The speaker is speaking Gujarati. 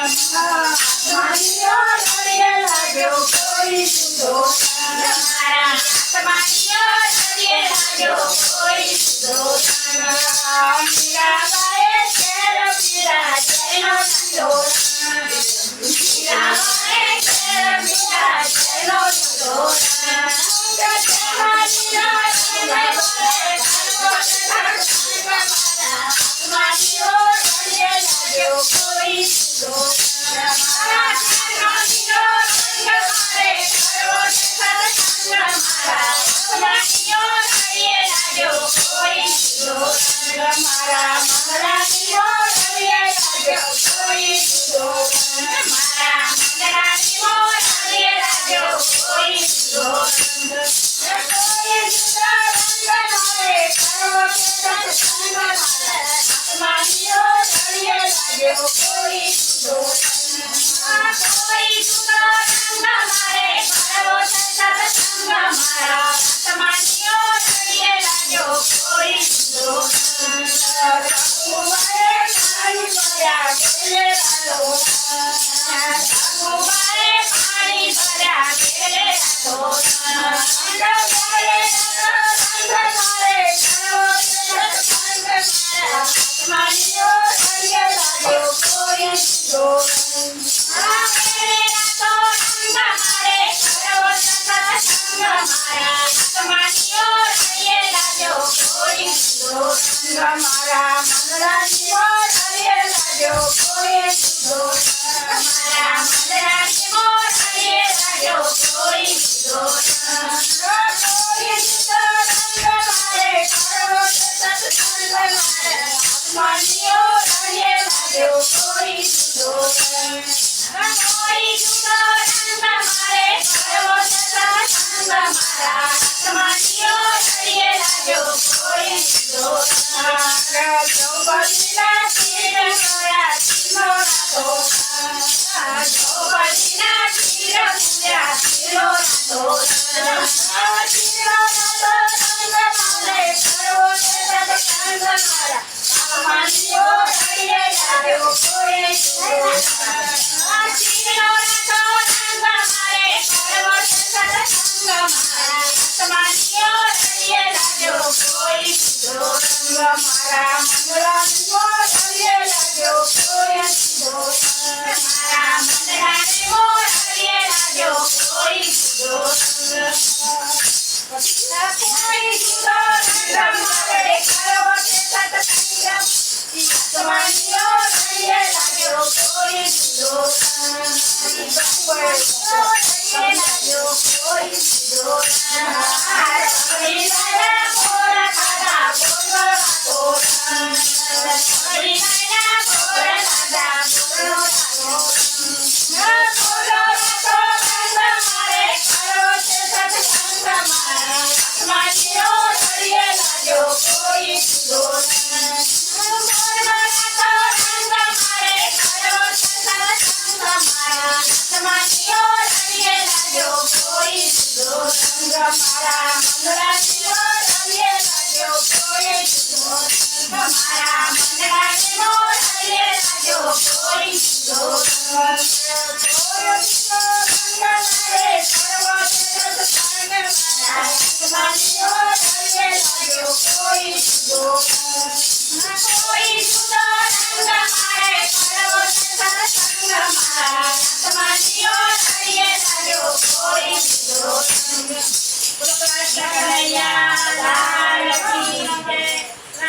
આત્માનીઓ રળિયે લાગ્યો કોઈ જુદો મારા આત્માનીઓ રળિયે લાગ્યો કોઈ જુદો મીરાબાઈએ શેર પીરા જયનો ઠંડો મીરાબાઈએ શેર પીરા જયનો ઠંડો આત્માનીઓ રળિયે લાગ્યો કોઈ જુદો મારા મંગળાનીઓ રળિયે લાગ્યો કોઈ જુદો મારા મંગળાનીઓ રળિયે લાગ્યો કોઈ જુદો કોઈ જુદો રંગ મારે કરવો કે સત્સંગ મારે આત્માનીઓ રળિયે લાગ્યો કોઈ જુદો કોઈ જુદો રંગ મારે કરવો કે સત્સંગ મારા આત્માનીઓ રળિયે લાગ્યો કોઈ જુદો પાણી ભર્યા ઘેરે આત્માનીઓ રળિયે લાગ્યો કોઈ જુદો મારા મંગળાનીઓ રળિયે લાગ્યો કોઈ જુદો મારા મંગળાનીઓ રળિયે લાગ્યો કોઈ જુદો કોઈ જુદો રંગ મારે કરવો કે સત્સંગ મારે આત્માનીઓ રળિયે લાગ્યો કોઈ જુદો કોઈ જુદો રંગ મારે કરવો કે સત્સંગ મારા આત્માનીઓ રળિયે લાગ્યો કોઈ જુદો દ્રૌપદીના ચીર કર્યા ચીનો નાથો દ્રૌપદીના ચીર કર્યા ચીનો નાથો